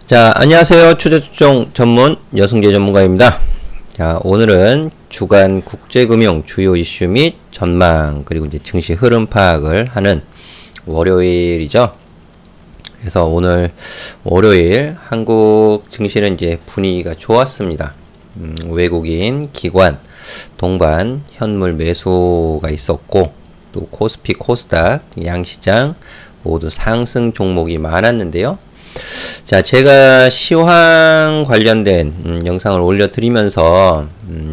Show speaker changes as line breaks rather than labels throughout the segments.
자, 안녕하세요. 추재추종 전문 여성계 전문가입니다. 자, 오늘은 주간 국제금융 주요 이슈 및 전망, 그리고 이제 증시 흐름 파악을 하는 월요일이죠. 그래서 오늘 월요일 한국 증시는 이제 분위기가 좋았습니다. 외국인 기관 동반 현물 매수가 있었고, 또 코스피 코스닥 양시장 모두 상승 종목이 많았는데요. 자, 제가 시황 관련된 영상을 올려드리면서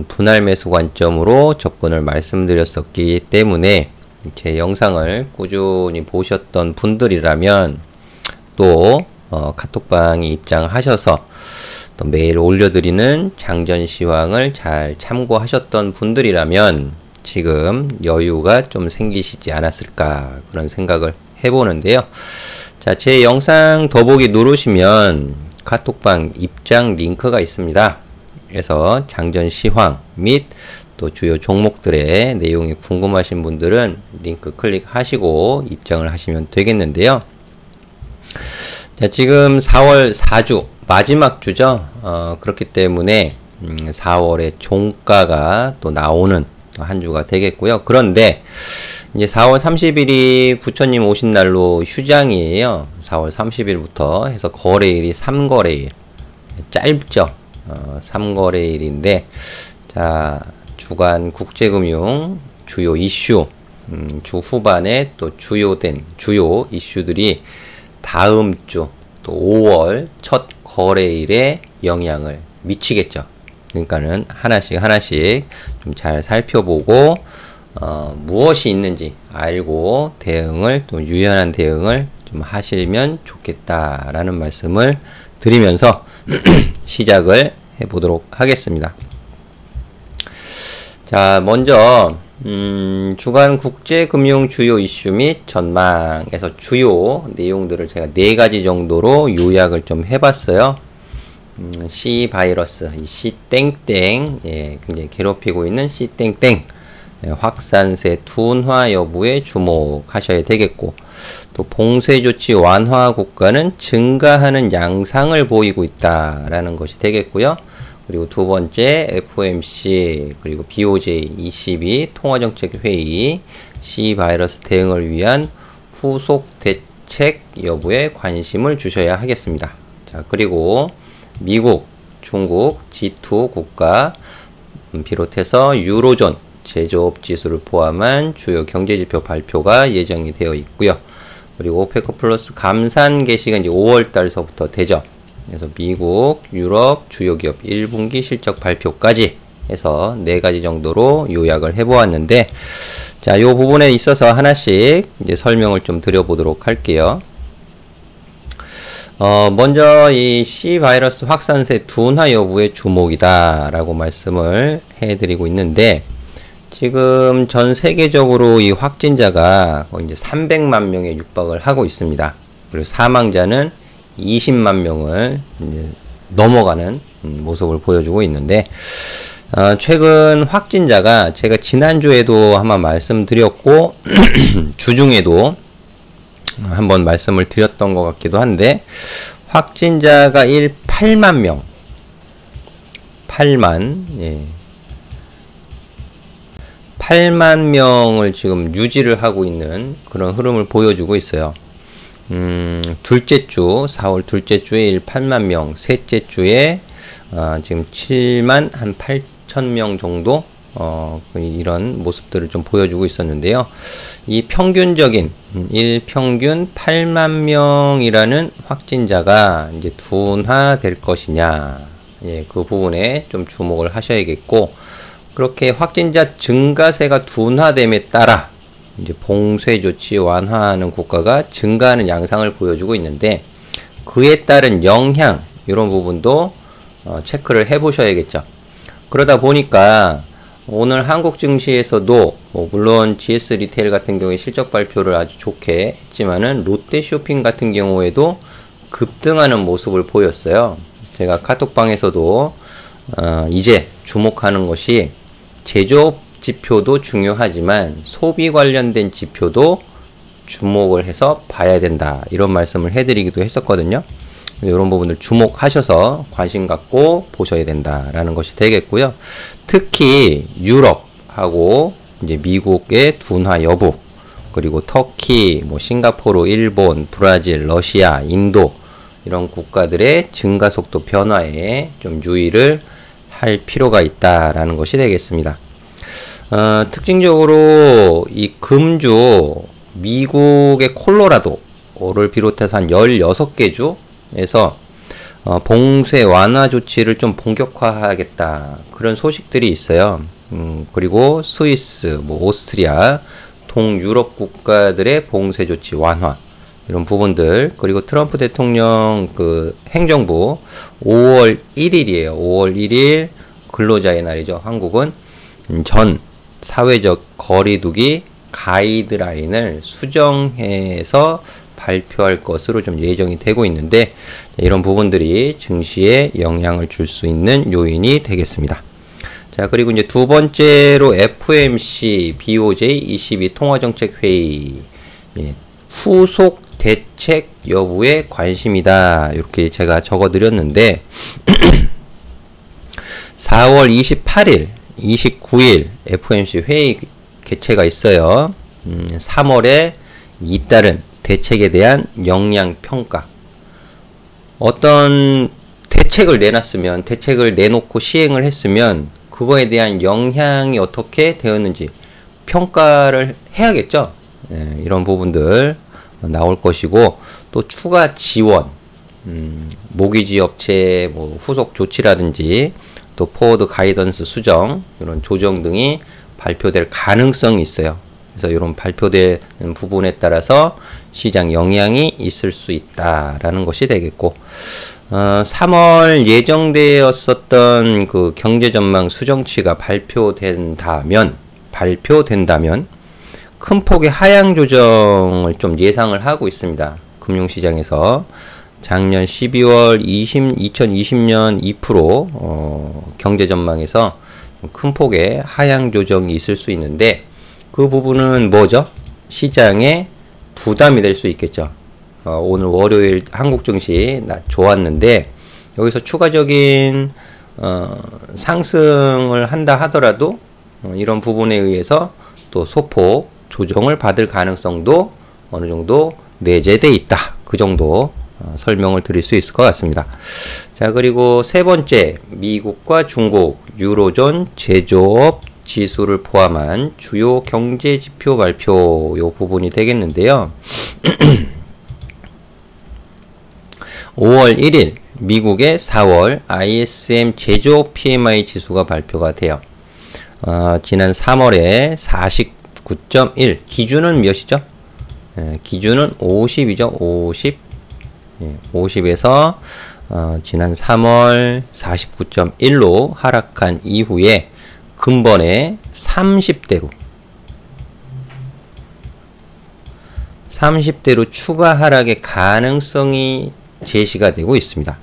분할 매수 관점으로 접근을 말씀드렸었기 때문에 제 영상을 꾸준히 보셨던 분들이라면 또 카톡방에 입장하셔서 또 매일 올려드리는 장전 시황을 잘 참고하셨던 분들이라면 지금 여유가 좀 생기시지 않았을까 그런 생각을 해보는데요. 자, 제 영상 더보기 누르시면 카톡방 입장 링크가 있습니다. 그래서 장전 시황 및 또 주요 종목들의 내용이 궁금하신 분들은 링크 클릭하시고 입장을 하시면 되겠는데요. 자, 지금 4월 4주 마지막 주죠. 그렇기 때문에 4월에 종가가 또 나오는 한 주가 되겠고요. 그런데 이제 4월 30일이 부처님 오신 날로 휴장이에요. 4월 30일부터 해서 거래일이 3거래일. 짧죠. 3거래일인데, 자, 주간 국제금융 주요 이슈, 주 후반에 또 주요 이슈들이 다음 주, 또 5월 첫 거래일에 영향을 미치겠죠. 그러니까는 하나씩 좀 잘 살펴보고, 무엇이 있는지 알고 대응을, 또 유연한 대응을 좀 하시면 좋겠다라는 말씀을 드리면서 시작을 해보도록 하겠습니다. 자, 먼저 주간 국제금융 주요 이슈 및 전망에서 주요 내용들을 제가 4가지 정도로 요약을 좀 해봤어요. C 바이러스, 이 C 땡땡, 예, 굉장히 괴롭히고 있는 C 땡땡 확산세 둔화 여부에 주목하셔야 되겠고, 또 봉쇄 조치 완화 국가는 증가하는 양상을 보이고 있다라는 것이 되겠고요. 그리고 두 번째 FOMC 그리고 BOJ 22 통화정책회의 C 바이러스 대응을 위한 후속 대책 여부에 관심을 주셔야 하겠습니다. 자, 그리고 미국, 중국, G2 국가 비롯해서 유로존 제조업 지수를 포함한 주요 경제지표 발표가 예정이 되어 있고요. 그리고 오페크 플러스 감산 개시가 이제 5월 달서부터 되죠. 그래서 미국, 유럽 주요 기업 1분기 실적 발표까지 해서 4가지 정도로 요약을 해보았는데, 자, 이 부분에 있어서 하나씩 이제 설명을 좀 드려보도록 할게요. 먼저 이 C 바이러스 확산세 둔화 여부에 주목이다 라고 말씀을 해드리고 있는데, 지금 전 세계적으로 이 확진자가 거의 이제 300만 명에 육박을 하고 있습니다. 그리고 사망자는 20만 명을 이제 넘어가는 모습을 보여주고 있는데, 최근 확진자가 제가 지난주에도 한번 말씀드렸고 주중에도 한번 말씀을 드렸던 것 같기도 한데, 확진자가 8만 명, 8만 명을 지금 유지를 하고 있는 그런 흐름을 보여주고 있어요. 둘째 주, 4월 둘째 주에 8만 명, 셋째 주에 지금 7만 한 8천 명 정도 이런 모습들을 좀 보여주고 있었는데요. 이 평균적인 일평균 8만 명이라는 확진자가 이제 둔화될 것이냐, 예, 그 부분에 좀 주목을 하셔야겠고, 그렇게 확진자 증가세가 둔화됨에 따라 이제 봉쇄 조치 완화하는 국가가 증가하는 양상을 보여주고 있는데, 그에 따른 영향, 이런 부분도 체크를 해 보셔야겠죠. 그러다 보니까 오늘 한국 증시에서도 물론 GS 리테일 같은 경우에 실적 발표를 아주 좋게 했지만은 롯데 쇼핑 같은 경우에도 급등하는 모습을 보였어요. 제가 카톡방에서도 이제 주목하는 것이 제조업 지표도 중요하지만 소비 관련된 지표도 주목을 해서 봐야 된다, 이런 말씀을 해드리기도 했었거든요. 이런 부분들 주목하셔서 관심 갖고 보셔야 된다라는 것이 되겠고요. 특히 유럽하고 이제 미국의 둔화 여부, 그리고 터키, 뭐 싱가포르, 일본, 브라질, 러시아, 인도 이런 국가들의 증가 속도 변화에 좀 유의를 할 필요가 있다라는 것이 되겠습니다. 특징적으로 이 금주 미국의 콜로라도를 비롯해서 한 16개 주에서 봉쇄 완화 조치를 좀 본격화하겠다, 그런 소식들이 있어요. 그리고 스위스, 뭐 오스트리아, 동유럽 국가들의 봉쇄 조치 완화, 이런 부분들, 그리고 트럼프 대통령 그 행정부 5월 1일이에요. 5월 1일 근로자의 날이죠. 한국은 전 사회적 거리두기 가이드라인을 수정해서 발표할 것으로 좀 예정이 되고 있는데, 이런 부분들이 증시에 영향을 줄 수 있는 요인이 되겠습니다. 자, 그리고 이제 두 번째로 FOMC, BOJ 22 통화정책회의, 예, 후속 대책 여부에 관심이다, 이렇게 제가 적어 드렸는데 4월 28일, 29일 FOMC 회의 개최가 있어요. 3월에 잇따른 대책에 대한 영향평가. 어떤 대책을 내놨으면, 대책을 내놓고 시행을 했으면 그거에 대한 영향이 어떻게 되었는지 평가를 해야겠죠. 네, 이런 부분들 나올 것이고, 또 추가 지원, 모기지 업체 뭐 후속 조치라든지 또 포워드 가이던스 수정, 이런 조정 등이 발표될 가능성이 있어요. 그래서 이런 발표되는 부분에 따라서 시장 영향이 있을 수 있다라는 것이 되겠고, 3월 예정되었었던 그 경제전망 수정치가 발표된다면 큰 폭의 하향 조정을 좀 예상을 하고 있습니다. 금융시장에서 작년 12월 2020년 2% 경제전망에서 큰 폭의 하향 조정이 있을 수 있는데, 그 부분은 뭐죠? 시장에 부담이 될 수 있겠죠. 오늘 월요일 한국 증시 좋았는데 여기서 추가적인 상승을 한다 하더라도 이런 부분에 의해서 또 소폭 조정을 받을 가능성도 어느 정도 내재돼 있다. 그 정도 설명을 드릴 수 있을 것 같습니다. 자, 그리고 세 번째, 미국과 중국, 유로존 제조업 지수를 포함한 주요 경제 지표 발표, 요 부분이 되겠는데요. 5월 1일 미국의 4월 ISM 제조업 PMI 지수가 발표가 돼요. 지난 3월에 49.1, 기준은 몇이죠? 기준은 50이죠. 50. 50에서 지난 3월 49.1로 하락한 이후에 근본에 30대로 추가 하락의 가능성이 제시가 되고 있습니다.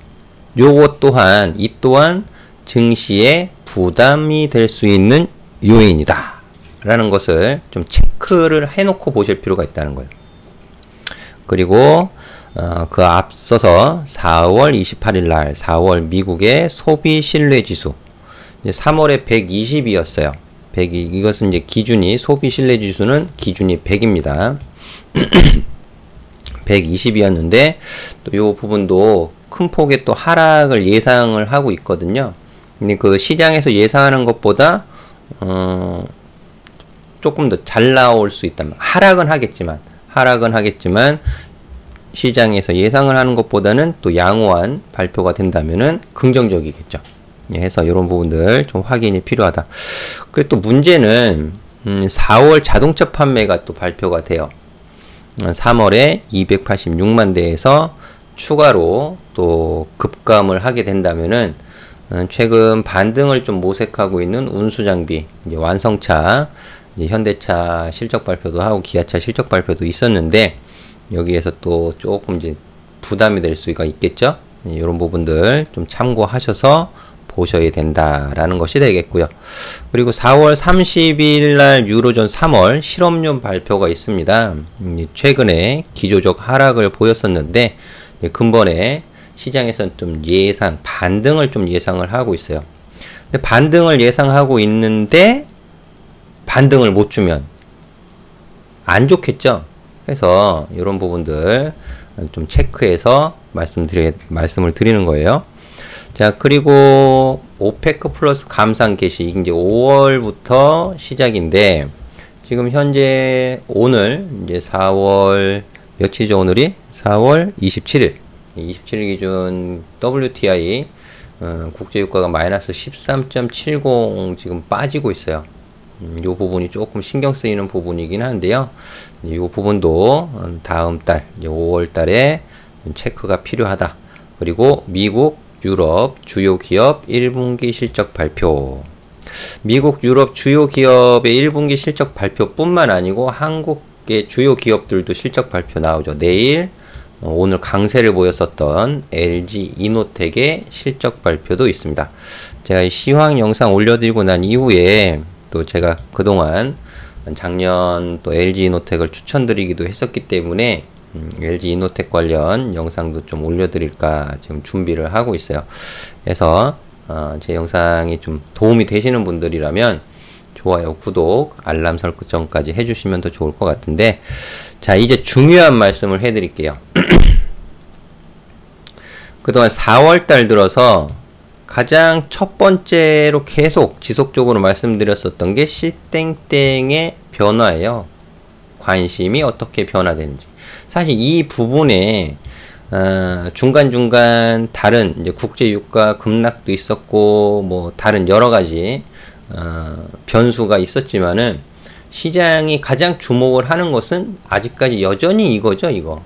요것 또한, 이 또한 증시에 부담이 될 수 있는 요인이다 라는 것을 좀 체크를 해놓고 보실 필요가 있다는 거예요. 그리고 그 앞서서 4월 28일 날 4월 미국의 소비 신뢰 지수, 3월에 120이었어요. 100이, 이것은 이제 기준이, 소비 신뢰 지수는 기준이 100입니다. 120이었는데 또 요 부분도 큰 폭의 또 하락을 예상을 하고 있거든요. 근데 그 시장에서 예상하는 것보다 조금 더 잘 나올 수 있다면, 하락은 하겠지만 시장에서 예상을 하는 것보다는 또 양호한 발표가 된다면은 긍정적이겠죠. 해서 이런 부분들 좀 확인이 필요하다. 그리고 또 문제는 4월 자동차 판매가 또 발표가 돼요. 3월에 286만 대에서 추가로 또 급감을 하게 된다면은 최근 반등을 좀 모색하고 있는 운수장비, 이제 완성차, 이제 현대차 실적 발표도 하고 기아차 실적 발표도 있었는데 여기에서 또 조금 이제 부담이 될 수가 있겠죠. 이런 부분들 좀 참고하셔서 보셔야 된다라는 것이 되겠고요. 그리고 4월 30일 날 유로존 3월 실업률 발표가 있습니다. 최근에 기조적 하락을 보였었는데 근본에 시장에서는 좀 반등을 좀 예상을 하고 있어요. 근데 반등을 예상하고 있는데 반등을 못 주면 안 좋겠죠. 그래서 이런 부분들 좀 체크해서 말씀을 드리는 거예요. 자, 그리고 오페크 플러스 감산 개시 이제 5월부터 시작인데 지금 현재 오늘 이제 4월 며칠이죠? 오늘이 4월 27일 27일 기준 WTI 국제유가가 마이너스 13.70 지금 빠지고 있어요. 요 부분이 조금 신경 쓰이는 부분이긴 한데요. 요 부분도 다음 달, 이제 5월 달에 체크가 필요하다. 그리고 미국, 유럽 주요 기업 1분기 실적 발표. 미국, 유럽 주요 기업의 1분기 실적 발표뿐만 아니고 한국의 주요 기업들도 실적 발표 나오죠. 내일, 오늘 강세를 보였었던 LG 이노텍의 실적 발표도 있습니다. 제가 시황 영상 올려드리고 난 이후에 또 제가 그동안 작년 또 LG 이노텍을 추천드리기도 했었기 때문에 LG 이노텍 관련 영상도 좀 올려드릴까 지금 준비를 하고 있어요. 그래서 제 영상이 좀 도움이 되시는 분들이라면 좋아요, 구독, 알람 설정까지 해주시면 더 좋을 것 같은데, 자, 이제 중요한 말씀을 해드릴게요. 그동안 4월달 들어서 가장 첫 번째로 계속 지속적으로 말씀드렸었던 게 C땡땡의 변화예요. 관심이 어떻게 변화되는지. 사실 이 부분에 중간중간 다른 이제 국제유가 급락도 있었고 뭐 다른 여러가지 변수가 있었지만은 시장이 가장 주목을 하는 것은 아직까지 여전히 이거죠, 이거.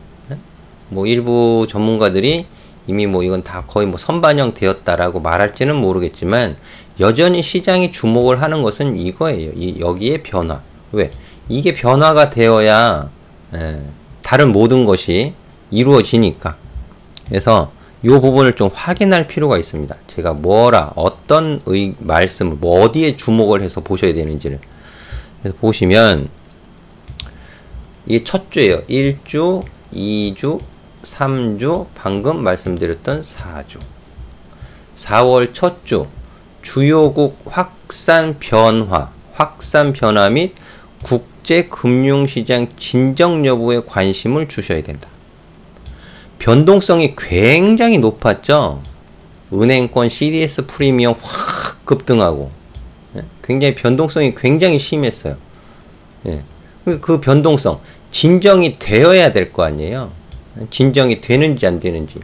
뭐 일부 전문가들이 이미 뭐 이건 다 거의 뭐 선반영 되었다라고 말할지는 모르겠지만 여전히 시장이 주목을 하는 것은 이거예요. 여기에 변화. 왜? 이게 변화가 되어야 다른 모든 것이 이루어지니까. 그래서 이 부분을 좀 확인할 필요가 있습니다. 제가 어떤 말씀을 어디에 주목을 해서 보셔야 되는지를. 그래서 보시면 이게 첫 주예요. 1주, 2주, 3주, 방금 말씀드렸던 4주. 4월 첫 주, 주요국 확산 변화 및 국제금융시장 진정 여부에 관심을 주셔야 된다. 변동성이 굉장히 높았죠. 은행권 CDS 프리미엄 확 급등하고, 굉장히 변동성이 굉장히 심했어요. 그 변동성, 진정이 되어야 될 거 아니에요. 진정이 되는지 안 되는지.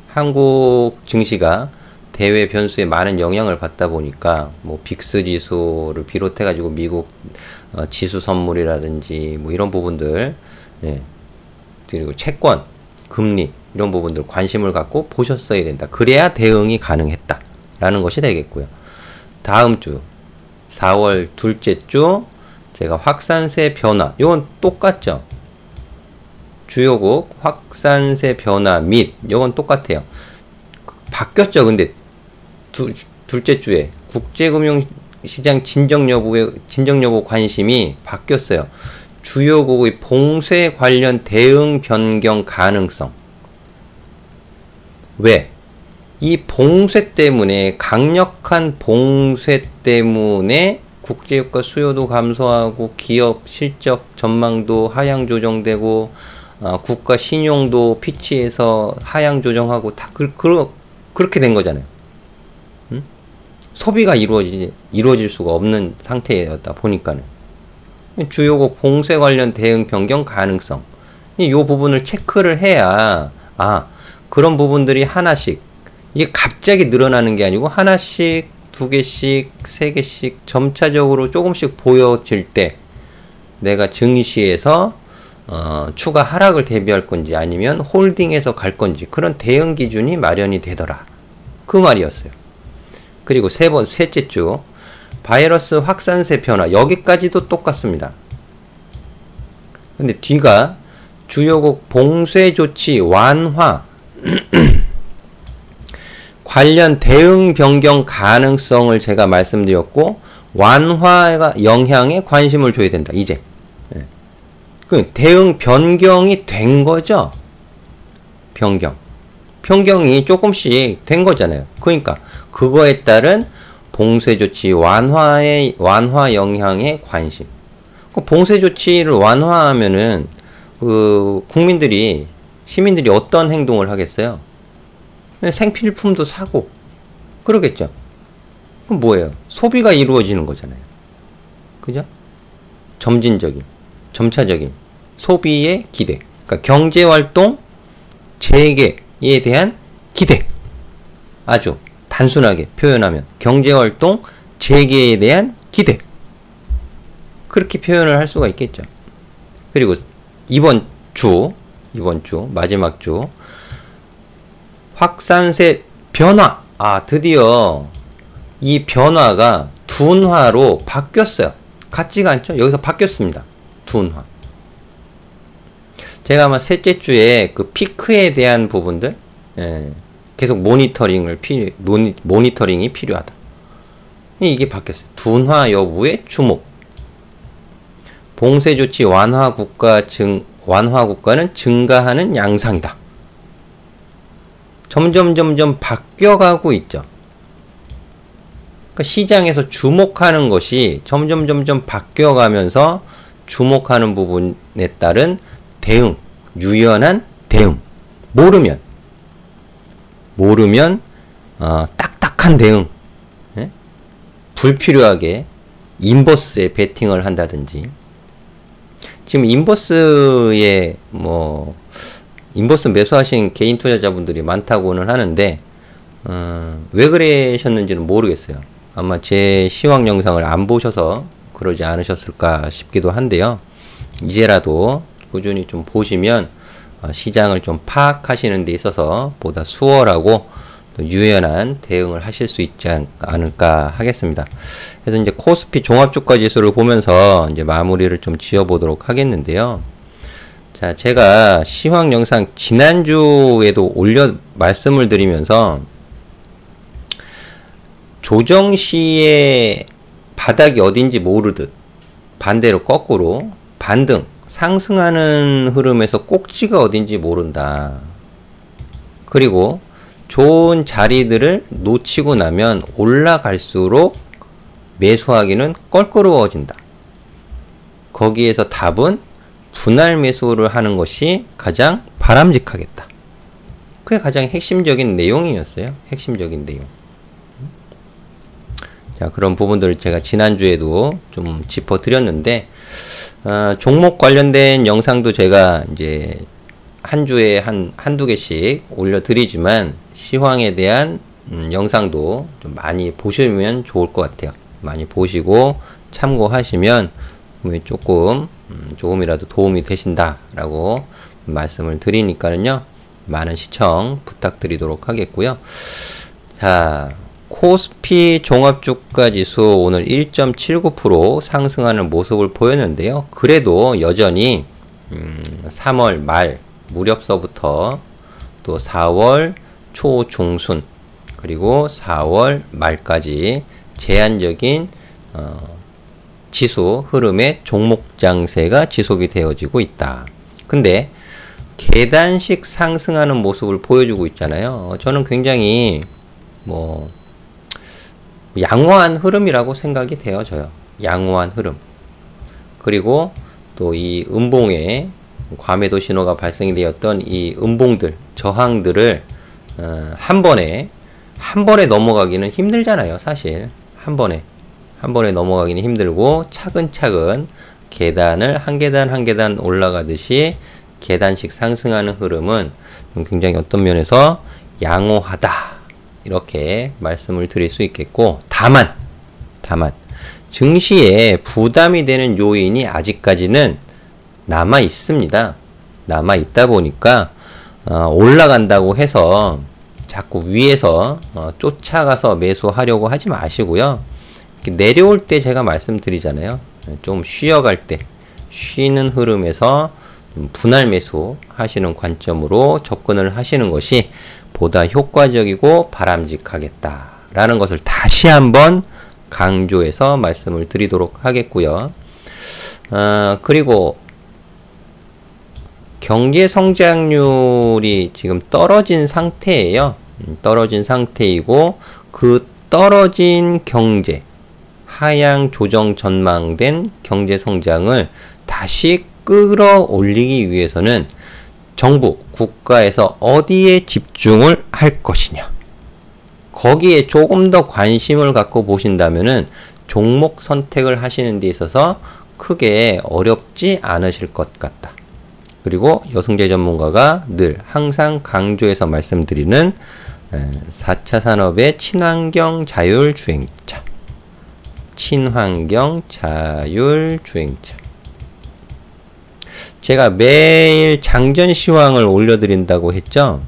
한국 증시가 대외 변수에 많은 영향을 받다 보니까 뭐 빅스 지수를 비롯해 가지고 미국 지수 선물이라든지 뭐 이런 부분들, 그리고 채권, 금리 이런 부분들 관심을 갖고 보셨어야 된다. 그래야 대응이 가능했다라는 것이 되겠고요. 다음 주 4월 둘째 주 제가 확산세 변화, 이건 똑같죠. 주요국 확산세 변화 및 이건 똑같아요. 바뀌었죠. 근데 둘째 주에 국제금융시장 진정 여부 관심이 바뀌었어요. 주요국의 봉쇄 관련 대응 변경 가능성. 왜? 이 봉쇄 때문에, 강력한 봉쇄 때문에 국제유가 수요도 감소하고 기업 실적 전망도 하향 조정되고 국가 신용도 피치에서 하향 조정하고 다 그렇게 된 거잖아요. 소비가 이루어질 수가 없는 상태였다 보니까는. 주요국 봉쇄 관련 대응 변경 가능성. 이 부분을 체크를 해야, 그런 부분들이 하나씩, 이게 갑자기 늘어나는 게 아니고 하나씩, 두 개씩, 세 개씩 점차적으로 조금씩 보여질 때 내가 증시에서 추가 하락을 대비할 건지 아니면 홀딩해서 갈 건지 그런 대응 기준이 마련이 되더라. 그 말이었어요. 그리고 셋째 주 바이러스 확산세 변화, 여기까지도 똑같습니다. 근데 뒤가 주요국 봉쇄 조치 완화 관련 대응 변경 가능성을 제가 말씀드렸고, 완화가 영향에 관심을 줘야 된다. 이제 그 대응 변경이 된 거죠. 변경. 변경이 조금씩 된 거잖아요. 그러니까 그거에 따른 봉쇄 조치 완화 영향에 관심. 그 봉쇄 조치를 완화하면은 그 시민들이 어떤 행동을 하겠어요? 생필품도 사고 그러겠죠. 그럼 뭐예요? 소비가 이루어지는 거잖아요. 그죠? 점차적인 소비의 기대. 그러니까 경제활동 재개에 대한 기대. 아주 단순하게 표현하면 경제활동 재개에 대한 기대. 그렇게 표현을 할 수가 있겠죠. 그리고 이번 주 마지막 주 확산세 변화. 드디어 이 변화가 둔화로 바뀌었어요. 같지가 않죠? 여기서 바뀌었습니다. 둔화. 제가 아마 셋째 주에 그 피크에 대한 부분들 계속 모니터링이 필요하다. 이게 바뀌었어요. 둔화 여부에 주목. 봉쇄 조치 완화 국가는 증가하는 양상이다. 점점 바뀌어가고 있죠. 그러니까 시장에서 주목하는 것이 점점 바뀌어가면서 주목하는 부분에 따른 대응, 유연한 대응. 모르면 딱딱한 대응. 불필요하게 인버스에 베팅을 한다든지. 지금 인버스 매수하신 개인 투자자분들이 많다고는 하는데 왜 그러셨는지는 모르겠어요. 아마 제 시황 영상을 안 보셔서 그러지 않으셨을까 싶기도 한데요. 이제라도 꾸준히 좀 보시면 시장을 좀 파악하시는 데 있어서 보다 수월하고 또 유연한 대응을 하실 수 있지 않을까 하겠습니다. 그래서 이제 코스피 종합주가 지수를 보면서 이제 마무리를 좀 지어보도록 하겠는데요. 자, 제가 시황 영상 지난주에도 말씀을 드리면서 조정 시에 바닥이 어딘지 모르듯 반대로 거꾸로 반등 상승하는 흐름에서 꼭지가 어딘지 모른다. 그리고 좋은 자리들을 놓치고 나면 올라갈수록 매수하기는 껄끄러워진다. 거기에서 답은 분할 매수를 하는 것이 가장 바람직하겠다. 그게 가장 핵심적인 내용이었어요. 핵심적인 내용. 자, 그런 부분들을 제가 지난주에도 좀 짚어드렸는데, 종목 관련된 영상도 제가 이제 한 주에 한두 개씩 올려드리지만, 시황에 대한 영상도 좀 많이 보시면 좋을 것 같아요. 많이 보시고 참고하시면 조금이라도 도움이 되신다라고 말씀을 드리니까는요, 많은 시청 부탁드리도록 하겠고요. 자, 코스피 종합주가지수 오늘 1.79% 상승하는 모습을 보였는데요. 그래도 여전히 3월 말 무렵서부터 또 4월 초 중순 그리고 4월 말까지 제한적인 지수 흐름의 종목 장세가 지속이 되어지고 있다. 근데 계단식 상승하는 모습을 보여주고 있잖아요. 저는 굉장히 양호한 흐름이라고 생각이 되어져요. 양호한 흐름. 그리고 또 이 음봉에 과매도 신호가 발생이 되었던 이 음봉들, 저항들을 한 번에 넘어가기는 힘들잖아요. 사실 한 번에 넘어가기는 힘들고 차근차근 계단을 한 계단 올라가듯이 계단식 상승하는 흐름은 굉장히 어떤 면에서 양호하다. 이렇게 말씀을 드릴 수 있겠고, 다만 증시에 부담이 되는 요인이 아직까지는 남아 있습니다. 남아 있다 보니까 올라간다고 해서 자꾸 위에서 쫓아가서 매수하려고 하지 마시고요. 내려올 때 제가 말씀드리잖아요. 좀 쉬어갈 때 쉬는 흐름에서 분할 매수 하시는 관점으로 접근을 하시는 것이 보다 효과적이고 바람직하겠다라는 것을 다시 한번 강조해서 말씀을 드리도록 하겠고요. 그리고 경제 성장률이 지금 떨어진 상태예요. 떨어진 상태이고 그 떨어진 경제, 하향 조정 전망된 경제 성장을 다시 끌어올리기 위해서는 정부, 국가에서 어디에 집중을 할 것이냐. 거기에 조금 더 관심을 갖고 보신다면은 종목 선택을 하시는 데 있어서 크게 어렵지 않으실 것 같다. 그리고 여승재 전문가가 늘 항상 강조해서 말씀드리는 4차 산업의 친환경 자율주행차. 친환경 자율주행차. 제가 매일 장전시황을 올려드린다고 했죠.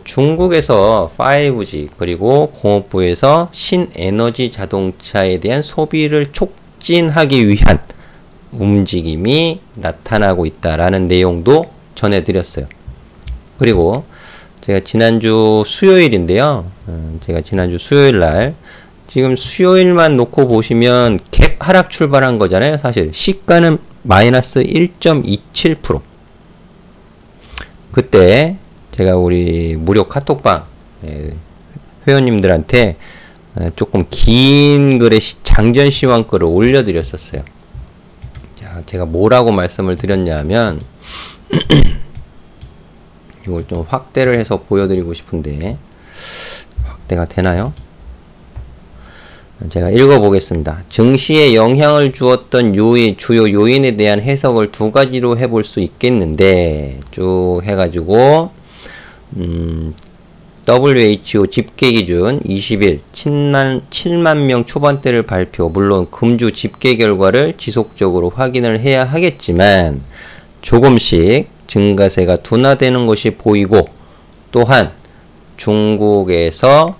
중국에서 5G 그리고 공업부에서 신에너지 자동차에 대한 소비를 촉진하기 위한 움직임이 나타나고 있다라는 내용도 전해드렸어요. 그리고 제가 지난주 수요일인데요. 제가 지난주 수요일날 지금 수요일만 놓고 보시면 갭 하락 출발한 거잖아요. 사실 시가는 마이너스 1.27%. 그때 제가 우리 무료 카톡방 회원님들한테 조금 긴 글의 장전 시황 글을 올려드렸었어요. 자, 제가 뭐라고 말씀을 드렸냐면 이걸 좀 확대를 해서 보여드리고 싶은데 확대가 되나요? 제가 읽어보겠습니다. 증시에 영향을 주었던 주요 요인에 대한 해석을 두 가지로 해볼 수 있겠는데 쭉 해가지고 WHO 집계 기준 20일 7만 명 초반대를 발표. 물론 금주 집계 결과를 지속적으로 확인을 해야 하겠지만 조금씩 증가세가 둔화되는 것이 보이고, 또한 중국에서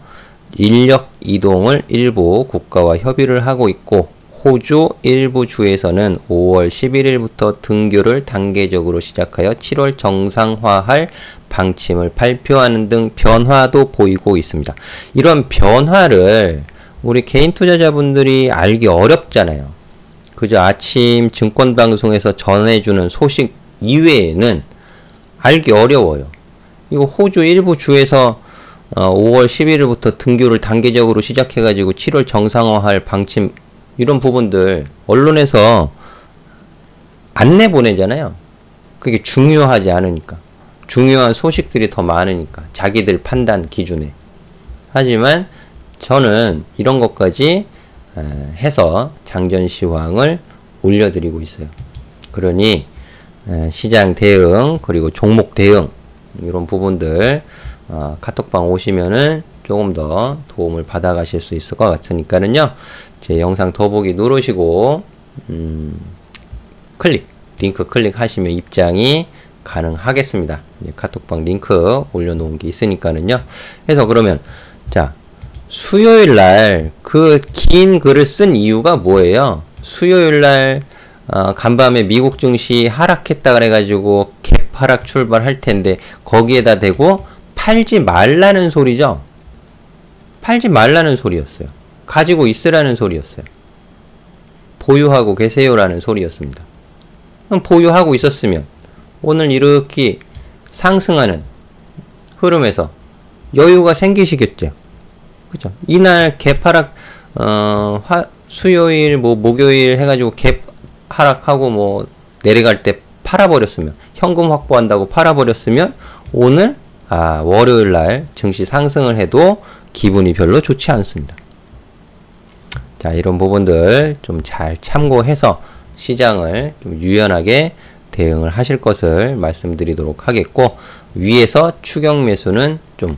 인력 이동을 일부 국가와 협의를 하고 있고, 호주 일부 주에서는 5월 11일부터 등교를 단계적으로 시작하여 7월 정상화할 방침을 발표하는 등 변화도 보이고 있습니다. 이런 변화를 우리 개인 투자자분들이 알기 어렵잖아요. 그저 아침 증권방송에서 전해주는 소식 이외에는 알기 어려워요. 이거 호주 일부 주에서 5월 11일부터 등교를 단계적으로 시작해가지고 7월 정상화할 방침, 이런 부분들 언론에서 안 내보내잖아요. 그게 중요하지 않으니까. 중요한 소식들이 더 많으니까. 자기들 판단 기준에. 하지만 저는 이런 것까지 해서 장전시황을 올려드리고 있어요. 그러니 시장 대응 그리고 종목 대응 이런 부분들 카톡방 오시면은 조금 더 도움을 받아 가실 수 있을 것 같으니까는요, 제 영상 더보기 누르시고 링크 클릭하시면 입장이 가능하겠습니다. 이제 카톡방 링크 올려놓은 게 있으니까는요. 그래서 그러면 자, 수요일날 그 긴 글을 쓴 이유가 뭐예요? 수요일날 간밤에 미국 증시 하락했다 그래가지고 갭 하락 출발할 텐데 거기에다 대고 팔지 말라는 소리죠. 팔지 말라는 소리였어요. 가지고 있으라는 소리였어요. 보유하고 계세요라는 소리였습니다. 그럼 보유하고 있었으면 오늘 이렇게 상승하는 흐름에서 여유가 생기시겠죠. 그죠? 이날 갭 하락, 수요일, 목요일 해가지고 갭 하락하고 뭐 내려갈 때 팔아버렸으면, 현금 확보한다고 팔아버렸으면 오늘, 월요일 날 증시 상승을 해도 기분이 별로 좋지 않습니다. 자, 이런 부분들 좀 잘 참고해서 시장을 좀 유연하게 대응을 하실 것을 말씀드리도록 하겠고, 위에서 추격 매수는 좀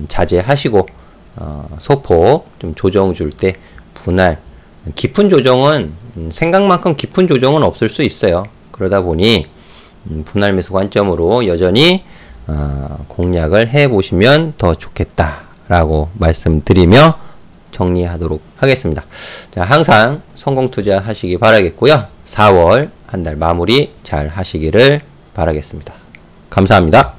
자제하시고, 소폭 좀 조정 줄 때 분할, 깊은 조정은 생각만큼 깊은 조정은 없을 수 있어요. 그러다 보니 분할 매수 관점으로 여전히 공략을 해 보시면 더 좋겠다라고 말씀드리며 정리하도록 하겠습니다. 자, 항상 성공 투자 하시기 바라겠고요. 4월 한 달 마무리 잘 하시기를 바라겠습니다. 감사합니다.